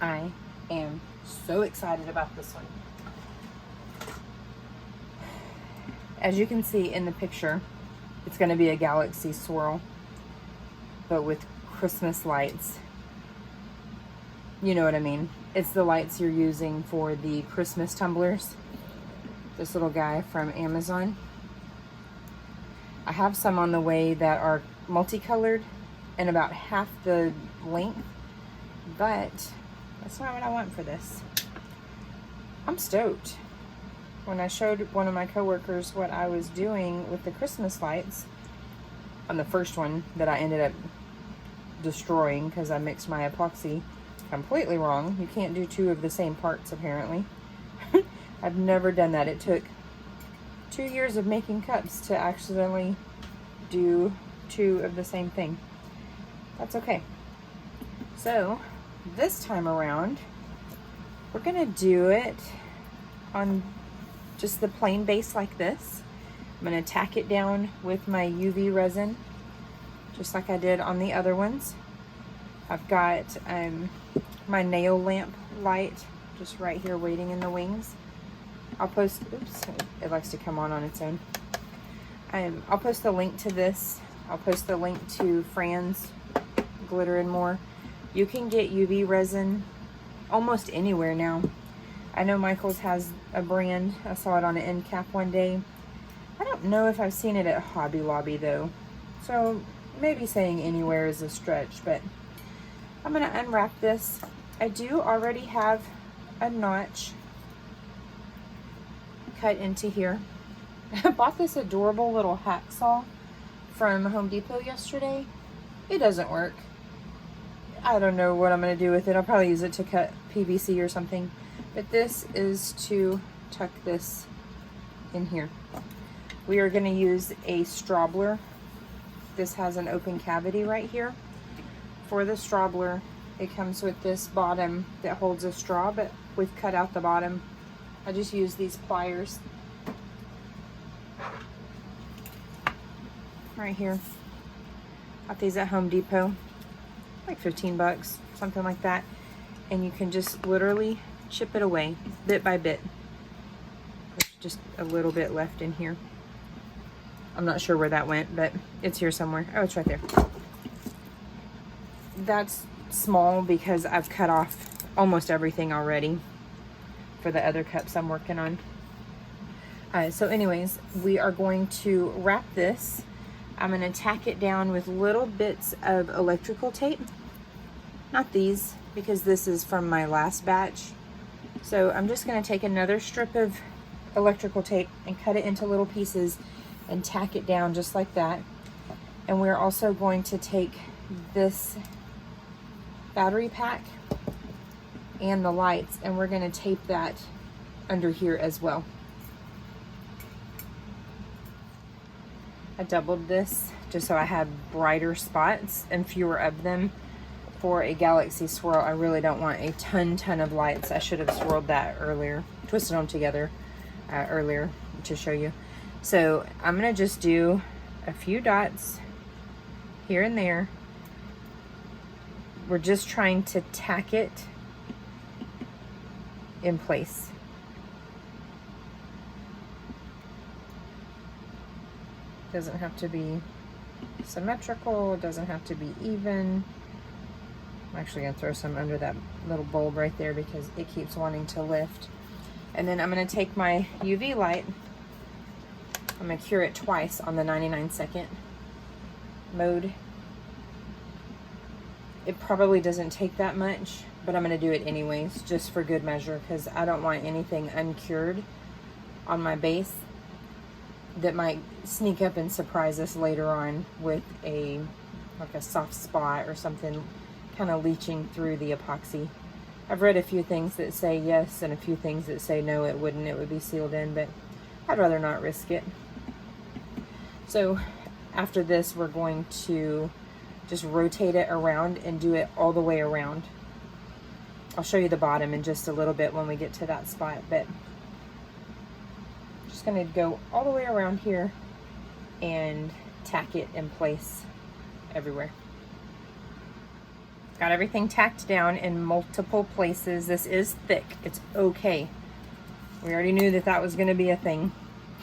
I am so excited about this one. As you can see in the picture, it's going to be a galaxy swirl, but with Christmas lights. You know what I mean? It's the lights you're using for the Christmas tumblers. This little guy from Amazon. I have some on the way that are multicolored and about half the length, but that's not what I want for this. I'm stoked. When I showed one of my coworkers what I was doing with the Christmas lights on the first one that I ended up destroying because I mixed my epoxy completely wrong. You can't do two of the same parts apparently. I've never done that. It took 2 years of making cups to accidentally do two of the same thing. That's okay. So this time around, we're gonna do it on just the plain base like this. I'm gonna tack it down with my UV resin, just like I did on the other ones. I've got my nail lamp light just right here waiting in the wings. I'll post, oops, it likes to come on its own. I'll post the link to this. I'll post the link to Frans Glitter and More. You can get UV resin almost anywhere now. I know Michael's has a brand. I saw it on an end cap one day. I don't know if I've seen it at Hobby Lobby though. So maybe saying anywhere is a stretch, but I'm gonna unwrap this. I do already have a notch cut into here. I bought this adorable little hacksaw from Home Depot yesterday. It doesn't work. I don't know what I'm gonna do with it. I'll probably use it to cut PVC or something. But this is to tuck this in here. We are gonna use a straubler. This has an open cavity right here. For the straubler, it comes with this bottom that holds a straw, but we've cut out the bottom. I just use these pliers right here. Got these at Home Depot, like 15 bucks, something like that. And you can just literally chip it away bit by bit. There's just a little bit left in here. I'm not sure where that went, but it's here somewhere. Oh, it's right there. That's small because I've cut off almost everything already for the other cups I'm working on. So anyways, we are going to wrap this. I'm going to tack it down with little bits of electrical tape. Not these, because this is from my last batch. So I'm just going to take another strip of electrical tape and cut it into little pieces and tack it down just like that. And we're also going to take this battery pack and the lights, and we're going to tape that under here as well. I doubled this just so I had brighter spots and fewer of them for a galaxy swirl. I really don't want a ton of lights. I should have swirled that earlier, twisted them together earlier to show you. So I'm gonna just do a few dots here and there. We're just trying to tack it in place. Doesn't have to be symmetrical, it doesn't have to be even. I'm actually gonna throw some under that little bulb right there because it keeps wanting to lift. And then I'm gonna take my UV light, I'm gonna cure it twice on the 99-second mode. It probably doesn't take that much, but I'm gonna do it anyways, just for good measure, because I don't want anything uncured on my base that might sneak up and surprise us later on with like a soft spot or something kind of leaching through the epoxy. I've read a few things that say yes and a few things that say no, it wouldn't, it would be sealed in, but I'd rather not risk it. So after this, we're going to just rotate it around and do it all the way around. I'll show you the bottom in just a little bit when we get to that spot, but just gonna go all the way around here and tack it in place everywhere. Got everything tacked down in multiple places. This is thick. It's okay. We already knew that that was going to be a thing.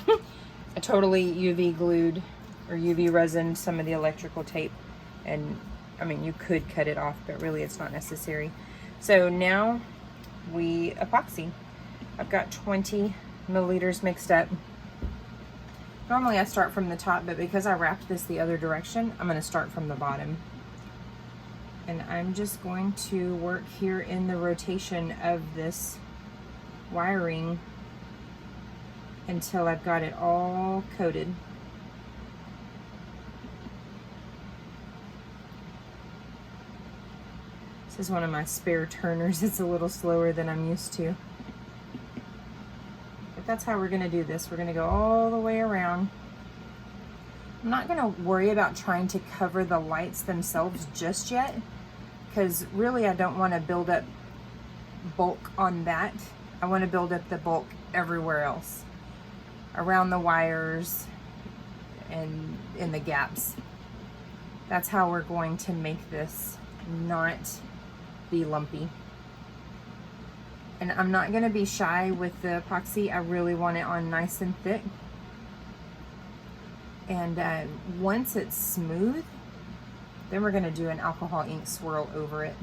I totally UV glued or UV resined some of the electrical tape. And I mean, you could cut it off, but really it's not necessary. So now we epoxy. I've got 20 milliliters mixed up. Normally I start from the top, but because I wrapped this the other direction, I'm going to start from the bottom. And I'm just going to work here in the rotation of this wiring until I've got it all coated. This is one of my spare turners. It's a little slower than I'm used to. But that's how we're gonna do this. We're gonna go all the way around. I'm not gonna worry about trying to cover the lights themselves just yet, because really I don't wanna build up bulk on that. I wanna build up the bulk everywhere else, around the wires and in the gaps. That's how we're going to make this not be lumpy. And I'm not going to be shy with the epoxy. I really want it on nice and thick. And once it's smooth, then we're going to do an alcohol ink swirl over it.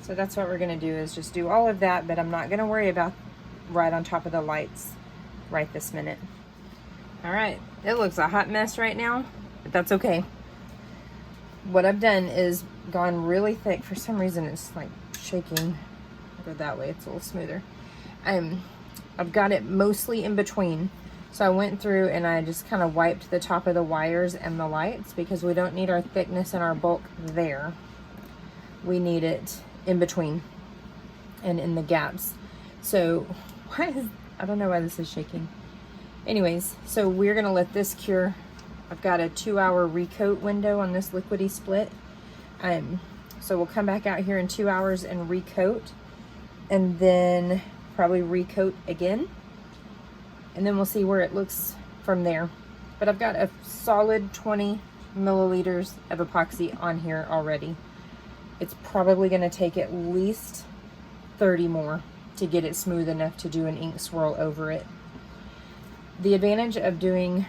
So that's what we're going to do, is just do all of that, but I'm not going to worry about right on top of the lights right this minute. All right, it looks a hot mess right now, but that's okay. What I've done is gone really thick. For some reason it's like shaking. Go that way, it's a little smoother. I've got it mostly in between. So I went through and I just kind of wiped the top of the wires and the lights, because we don't need our thickness and our bulk there. We need it in between and in the gaps. So I don't know why this is shaking. Anyways, so we're gonna let this cure. I've got a 2-hour recoat window on this liquidy split. So we'll come back out here in 2 hours and recoat, and then probably recoat again. And then we'll see where it looks from there. But I've got a solid 20 milliliters of epoxy on here already. It's probably gonna take at least 30 more to get it smooth enough to do an ink swirl over it. The advantage of doing,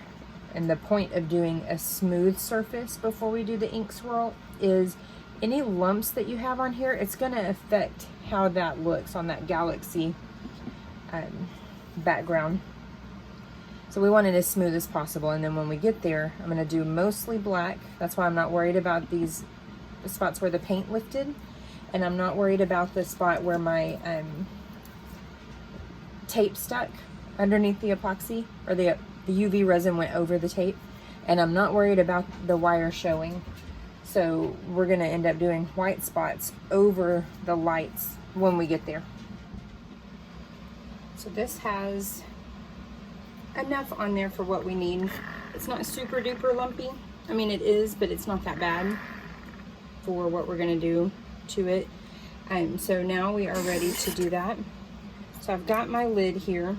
and the point of doing a smooth surface before we do the ink swirl, is any lumps that you have on here, it's going to affect how that looks on that galaxy background. So we want it as smooth as possible, and then when we get there, I'm going to do mostly black. That's why I'm not worried about the spots where the paint lifted, and I'm not worried about the spot where my tape stuck underneath the epoxy, or the UV resin went over the tape, and I'm not worried about the wire showing. So we're going to end up doing white spots over the lights when we get there. So this has enough on there for what we need. It's not super duper lumpy. I mean, it is, but it's not that bad for what we're going to do to it. So now we are ready to do that. So I've got my lid here.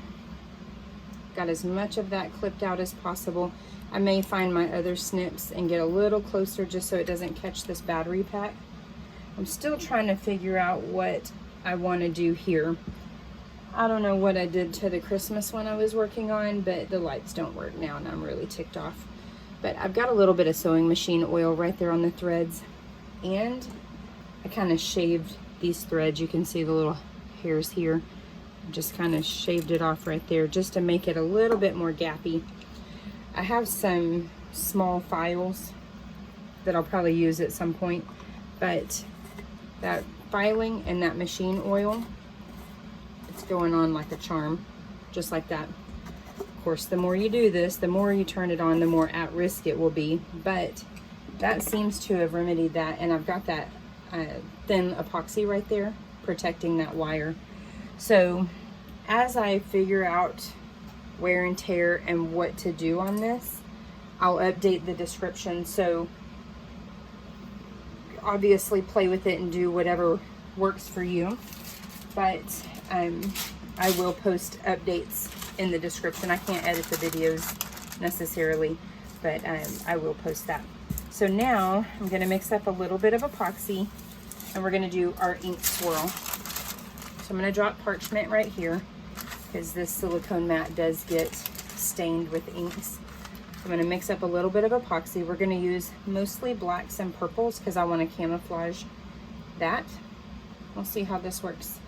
Got as much of that clipped out as possible. I may find my other snips and get a little closer just so it doesn't catch this battery pack. I'm still trying to figure out what I want to do here. I don't know what I did to the Christmas one I was working on, but the lights don't work now and I'm really ticked off. But I've got a little bit of sewing machine oil right there on the threads, and I kind of shaved these threads. You can see the little hairs here. Just kind of shaved it off right there just to make it a little bit more gappy. I have some small files that I'll probably use at some point, but that filing and that machine oil, it's going on like a charm, just like that. Of course, the more you do this, the more you turn it on, the more at risk it will be, but that seems to have remedied that. And I've got that thin epoxy right there protecting that wire. So as I figure out wear and tear and what to do on this, I'll update the description. So obviously play with it and do whatever works for you, but I will post updates in the description. I can't edit the videos necessarily, but I will post that. So now I'm going to mix up a little bit of epoxy, and we're going to do our ink swirl. So I'm going to drop parchment right here because this silicone mat does get stained with inks. I'm going to mix up a little bit of epoxy. We're going to use mostly blacks and purples because I want to camouflage that. We'll see how this works.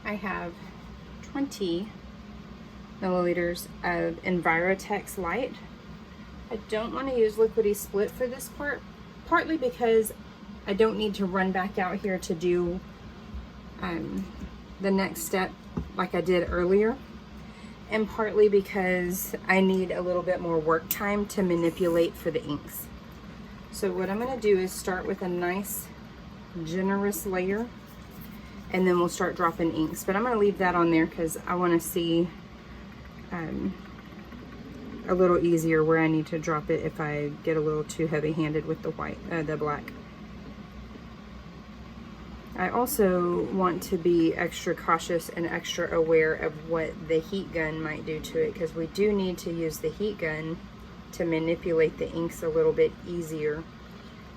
I have 20 milliliters of Envirotex Light. I don't want to use liquidy split for this part, partly because I don't need to run back out here to do the next step like I did earlier, and partly because I need a little bit more work time to manipulate for the inks. So what I'm going to do is start with a nice generous layer, and then we'll start dropping inks. But I'm going to leave that on there because I want to see a little easier where I need to drop it if I get a little too heavy-handed with the the black. I also want to be extra cautious and extra aware of what the heat gun might do to it, because we do need to use the heat gun to manipulate the inks a little bit easier.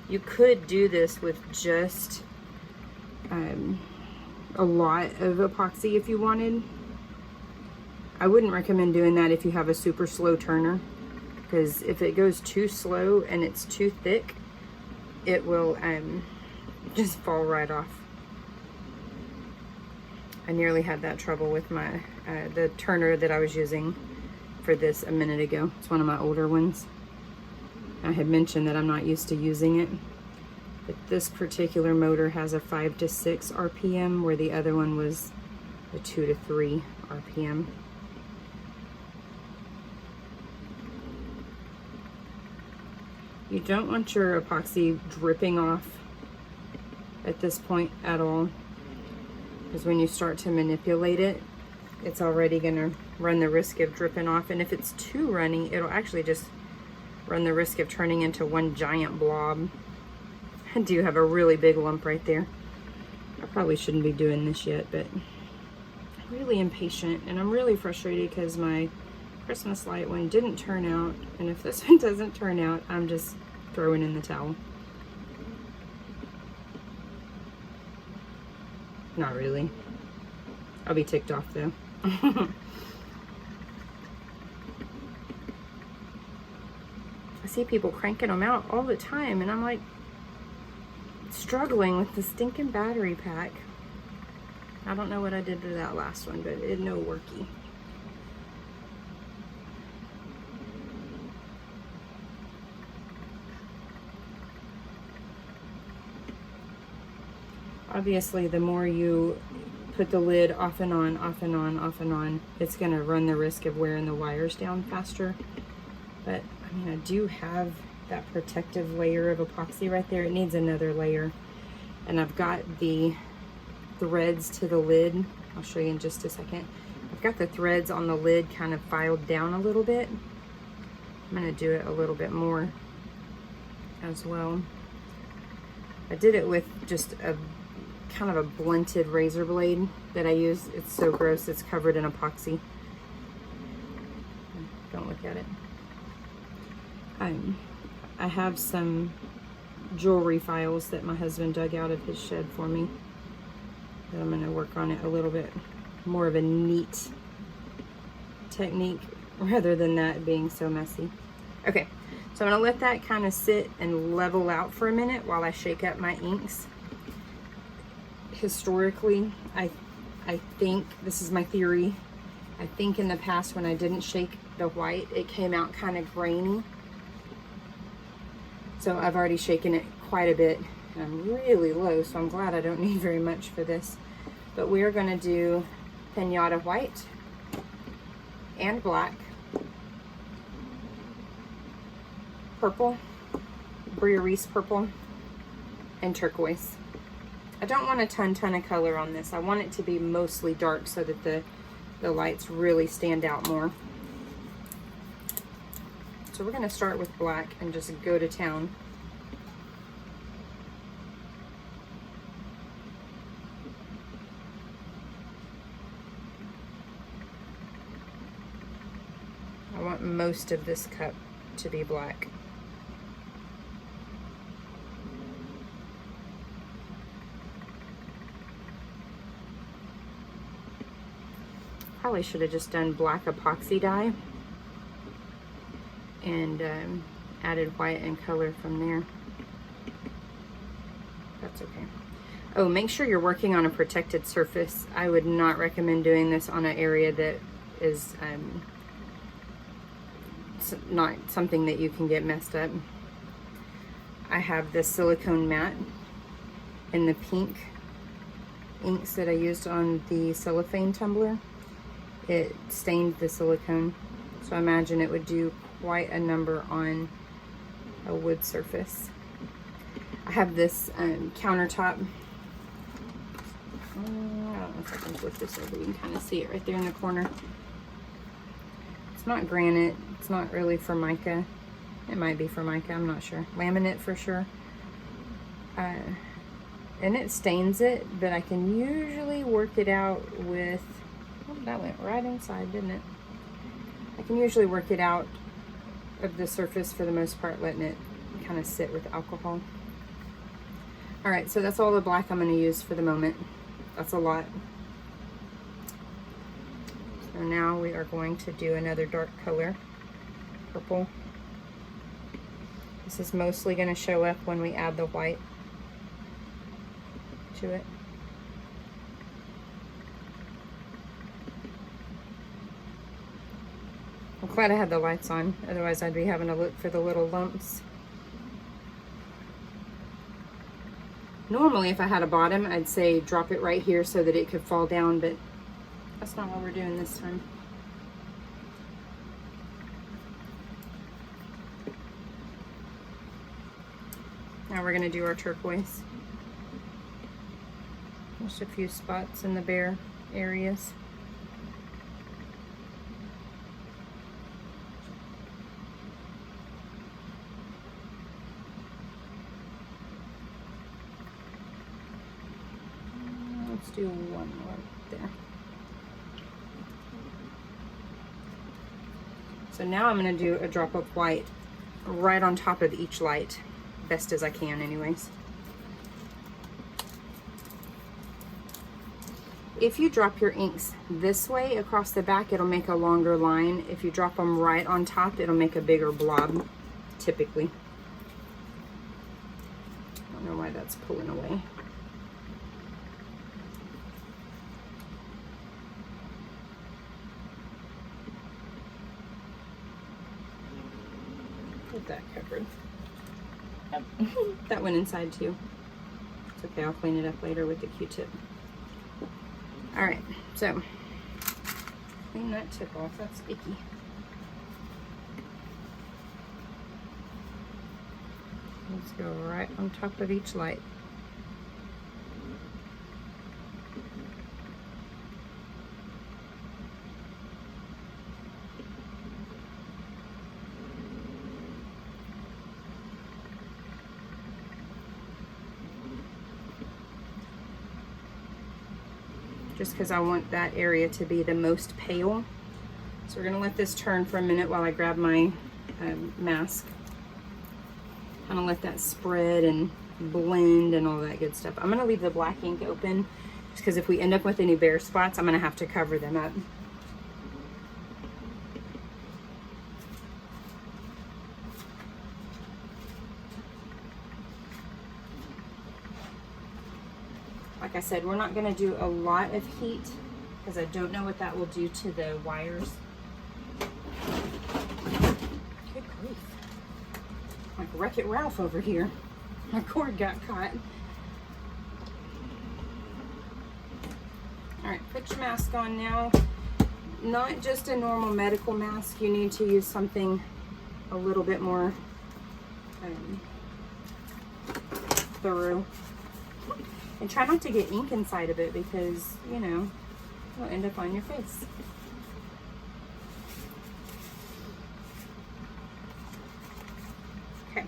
You could do this with just a lot of epoxy if you wanted. I wouldn't recommend doing that if you have a super slow turner, because if it goes too slow and it's too thick, it will just fall right off. I nearly had that trouble with my the turner that I was using for this a minute ago. It's one of my older ones. I had mentioned that I'm not used to using it, but this particular motor has a 5 to 6 RPM, where the other one was a 2 to 3 RPM. You don't want your epoxy dripping off at this point at all, because when you start to manipulate it, it's already going to run the risk of dripping off. And if it's too runny, it'll actually just run the risk of turning into one giant blob. I do have a really big lump right there. I probably shouldn't be doing this yet, but I'm really impatient, and I'm really frustrated because my Christmas light one didn't turn out, and if this one doesn't turn out, I'm just throwing in the towel. Not really. I'll be ticked off though. I see people cranking them out all the time, and I'm like struggling with the stinking battery pack. I don't know what I did to that last one, but it no worky. Obviously, the more you put the lid off and on, off and on, off and on, it's going to run the risk of wearing the wires down faster. But, I mean, I do have that protective layer of epoxy right there. It needs another layer. And I've got the threads to the lid. I'll show you in just a second. I've got the threads on the lid kind of filed down a little bit. I'm going to do it a little bit more as well. I did it with just a kind of a blunted razor blade that I use. It's so gross, it's covered in epoxy. Don't look at it. I have some jewelry files that my husband dug out of his shed for me, that I'm going to work on it a little bit more of a neat technique rather than that being so messy. Okay, so I'm going to let that kind of sit and level out for a minute while I shake up my inks. Historically, I think, this is my theory, I think in the past when I didn't shake the white, it came out kind of grainy. So I've already shaken it quite a bit, and I'm really low, so I'm glad I don't need very much for this. But we are going to do Pinata White and black, purple, Bria Reese purple, and turquoise. I don't want a ton of color on this. I want it to be mostly dark so that the lights really stand out more. So we're going to start with black and just go to town. I most of this cup to be black. Probably should have just done black epoxy dye and added white and color from there. That's okay. Oh, make sure you're working on a protected surface. I would not recommend doing this on an area that is not something that you can get messed up. I have this silicone mat in the pink inks that I used on the cellophane tumbler. It stained the silicone, so I imagine it would do quite a number on a wood surface. I have this countertop. I don't know if I can flip this over. You can kind of see it right there in the corner. It's not granite. It's not really Formica. It might be Formica. I'm not sure. Laminate for sure. And it stains it, but I can usually work it out with... Oh, that went right inside, didn't it? I can usually work it out of the surface for the most part, letting it kind of sit with alcohol. All right, so that's all the black I'm going to use for the moment. That's a lot. So now we are going to do another dark color, purple. This is mostly going to show up when we add the white to it. I'm glad I had the lights on, otherwise I'd be having to look for the little lumps. Normally if I had a bottom, I'd say drop it right here so that it could fall down, but that's not what we're doing this time. Now we're going to do our turquoise. Just a few spots in the bare areas. Let's do one more there. So now I'm going to do a drop of white right on top of each light, best as I can anyways. If you drop your inks this way across the back, it'll make a longer line. If you drop them right on top, it'll make a bigger blob, typically. I don't know why that's pulling away. That covered. Yep. That went inside too. It's okay, I'll clean it up later with the Q-tip. Alright, so clean that tip off, that's icky. Let's go right on top of each light. Just because I want that area to be the most pale. So we're gonna let this turn for a minute while I grab my mask. Kind of let that spread and blend and all that good stuff. I'm gonna leave the black ink open just because if we end up with any bare spots, I'm gonna have to cover them up. Like I said, we're not going to do a lot of heat because I don't know what that will do to the wires. Good grief. Like Wreck-It Ralph over here. My cord got caught. Alright, put your mask on now. Not just a normal medical mask. You need to use something a little bit more thorough. And try not to get ink inside of it because, you know, it'll end up on your face. Okay.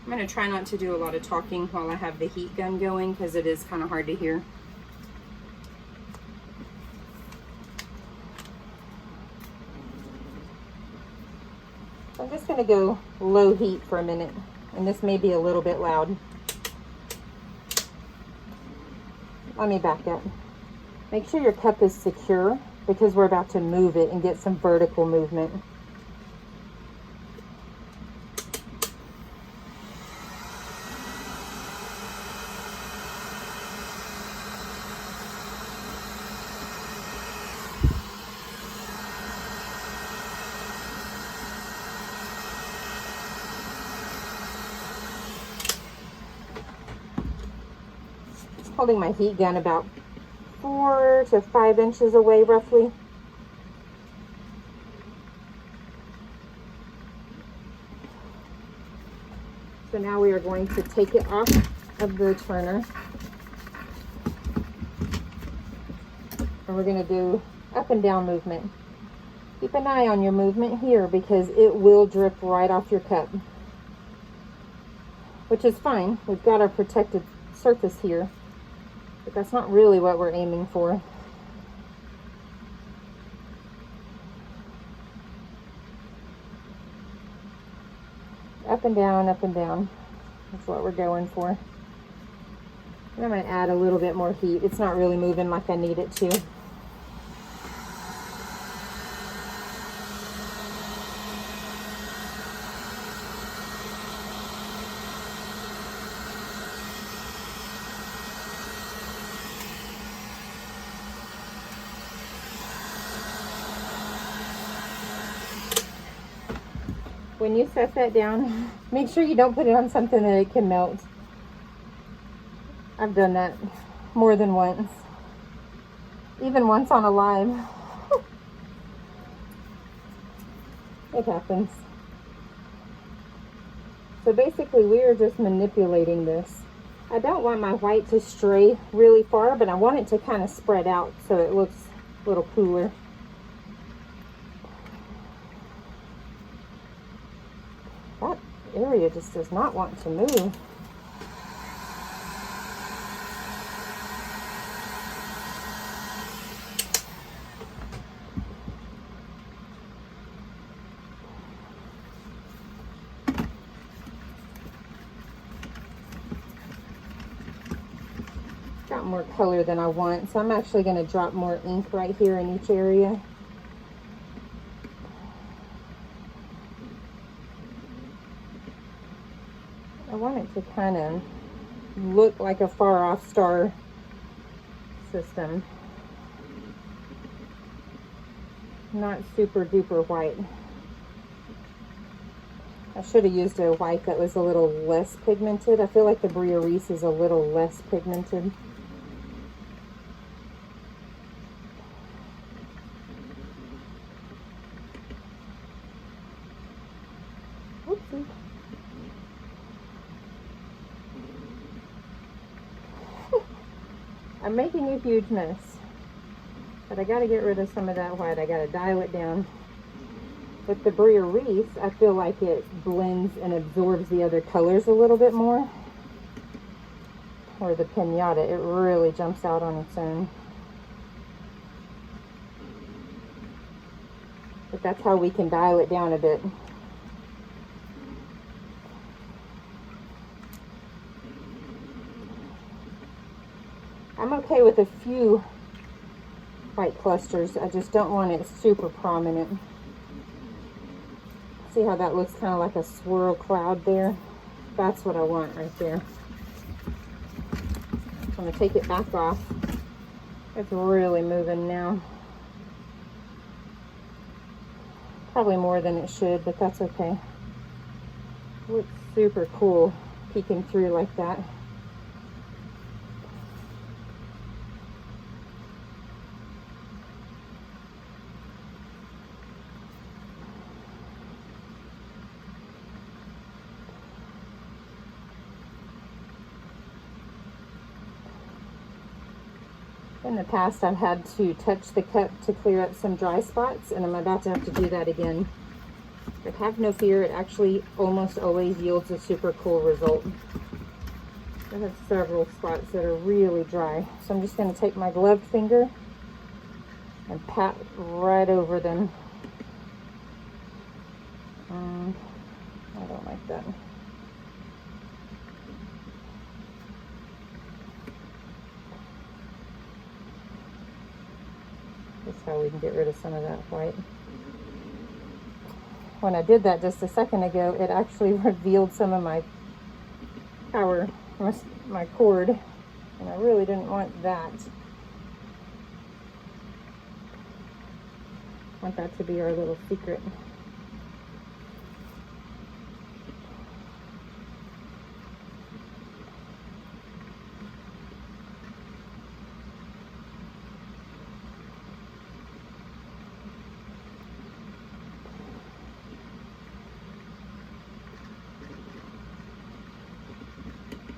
I'm going to try not to do a lot of talking while I have the heat gun going because it is kind of hard to hear. I'm just going to go low heat for a minute, and this may be a little bit loud. Let me back up. Make sure your cup is secure because we're about to move it and get some vertical movement. Holding my heat gun about 4 to 5 inches away roughly. So now we are going to take it off of the turner. And we're going to do up and down movement. Keep an eye on your movement here because it will drip right off your cup. Which is fine. We've got our protected surface here. But that's not really what we're aiming for. Up and down, up and down. That's what we're going for. And I'm going to add a little bit more heat. It's not really moving like I need it to. When you set that down, make sure you don't put it on something that it can melt. I've done that more than once. Even once on a live. It happens. So basically we are just manipulating this. I don't want my white to stray really far, but I want it to kind of spread out so it looks a little cooler. That area just does not want to move. Got more color than I want, so I'm actually going to drop more ink right here in each area. I want it to kind of look like a far off star system. Not super duper white. I should have used a white that was a little less pigmented. I feel like the Bria Reese is a little less pigmented. Oopsie. I'm making a huge mess, but I got to get rid of some of that white. I got to dial it down. With the Bria Reese, I feel like it blends and absorbs the other colors a little bit more. Or the Pinata, it really jumps out on its own. But that's how we can dial it down a bit. I'm okay with a few white clusters. I just don't want it super prominent. See how that looks kind of like a swirl cloud there? That's what I want right there. I'm going to take it back off. It's really moving now. Probably more than it should, but that's okay. It looks super cool peeking through like that. In the past, I've had to touch the cup to clear up some dry spots, and I'm about to have to do that again. But have no fear, it actually almost always yields a super cool result. I have several spots that are really dry, so I'm just going to take my gloved finger and pat right over them. I don't like that. That's how we can get rid of some of that white. When I did that just a second ago, it actually revealed some of my power, my cord, and I really didn't want that. I want that to be our little secret.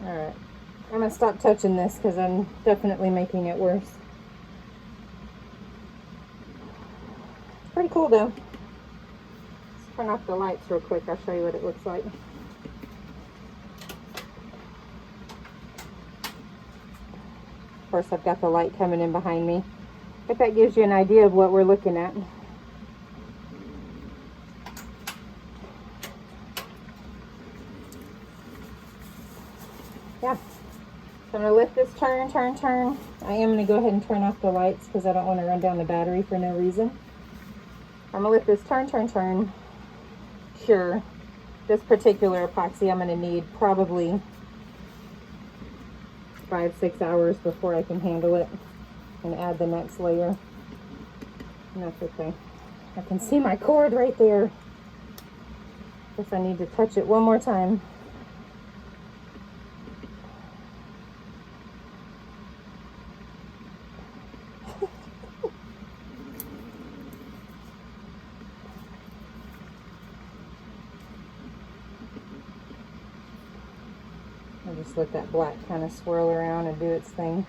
Alright, I'm going to stop touching this because I'm definitely making it worse. It's pretty cool though. Let's turn off the lights real quick. I'll show you what it looks like. Of course, I've got the light coming in behind me, but that gives you an idea of what we're looking at. Yeah, so I'm going to let this turn. I am going to go ahead and turn off the lights because I don't want to run down the battery for no reason. I'm going to let this turn. Sure, this particular epoxy I'm going to need probably 5-6 hours before I can handle it and add the next layer. And that's okay. I can see my cord right there. Guess I need to touch it one more time. I'll just let that black kind of swirl around and do its thing.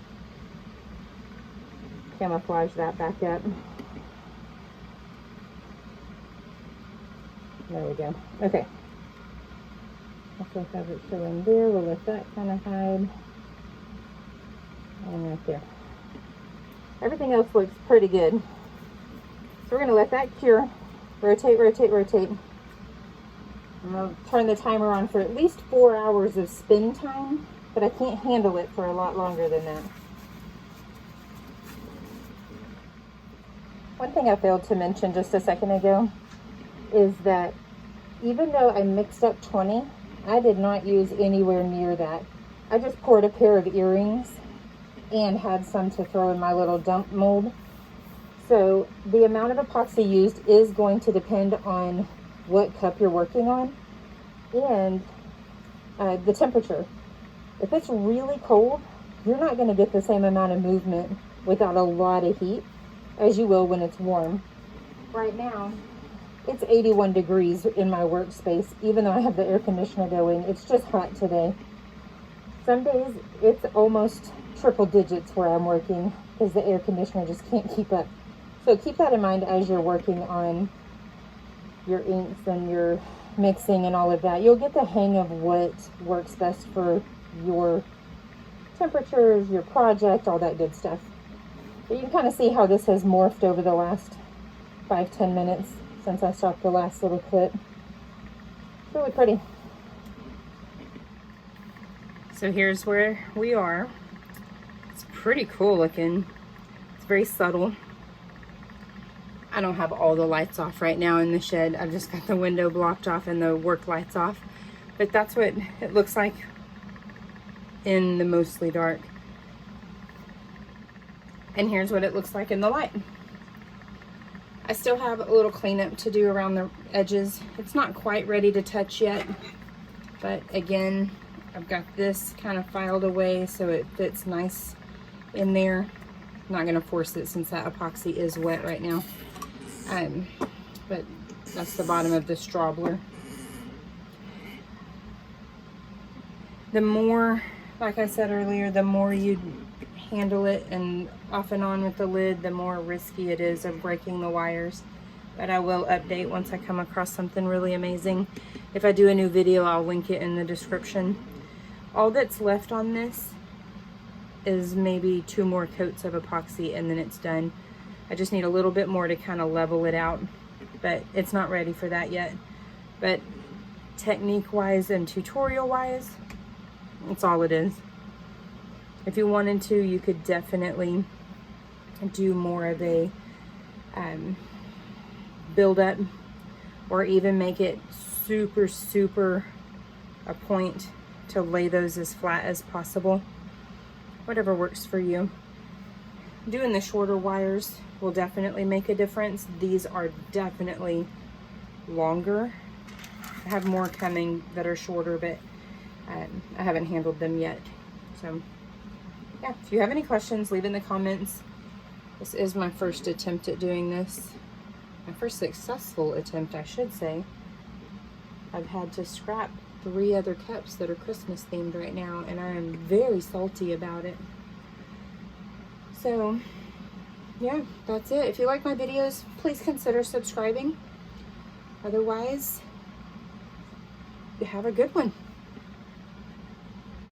Camouflage that back up. There we go. Okay. Also have it showing there. We'll let that kind of hide. And right there. Everything else looks pretty good. So we're going to let that cure. Rotate. I'm going to turn the timer on for at least 4 hours of spin time, but I can't handle it for a lot longer than that. One thing I failed to mention just a second ago is that even though I mixed up 20, I did not use anywhere near that. I just poured a pair of earrings and had some to throw in my little dump mold. So the amount of epoxy used is going to depend on what cup you're working on and the temperature. If it's really cold, you're not going to get the same amount of movement without a lot of heat as you will when it's warm. Right now, it's 81 degrees in my workspace, even though I have the air conditioner going. It's just hot today. Some days, it's almost triple digits where I'm working because the air conditioner just can't keep up. So keep that in mind as you're working on your inks and your mixing and all of that. You'll get the hang of what works best for your temperatures, your project, all that good stuff. But you can kind of see how this has morphed over the last 5-10 minutes since I stopped the last little clip. It's really pretty. So here's where we are. It's pretty cool looking. It's very subtle. I don't have all the lights off right now in the shed. I've just got the window blocked off and the work lights off. But that's what it looks like in the mostly dark. And here's what it looks like in the light. I still have a little cleanup to do around the edges. It's not quite ready to touch yet. But again, I've got this kind of filed away so it fits nice in there. I'm not going to force it since that epoxy is wet right now. But that's the bottom of the straubler. The more, like I said earlier, the more you handle it and off and on with the lid, the more risky it is of breaking the wires. But I will update once I come across something really amazing. If I do a new video, I'll link it in the description. All that's left on this is maybe 2 more coats of epoxy and then it's done. I just need a little bit more to kind of level it out, but it's not ready for that yet. But technique-wise and tutorial-wise, that's all it is. If you wanted to, you could definitely do more of a build up, or even make it super a point to lay those as flat as possible. Whatever works for you. Doing the shorter wires will definitely make a difference. These are definitely longer. I have more coming that are shorter, but I haven't handled them yet. So yeah, if you have any questions, leave in the comments. This is my first attempt at doing this. My first successful attempt, I should say. I've had to scrap 3 other cups that are Christmas themed right now, and I am very salty about it. So yeah, that's it. If you like my videos, please consider subscribing. Otherwise, you have a good one.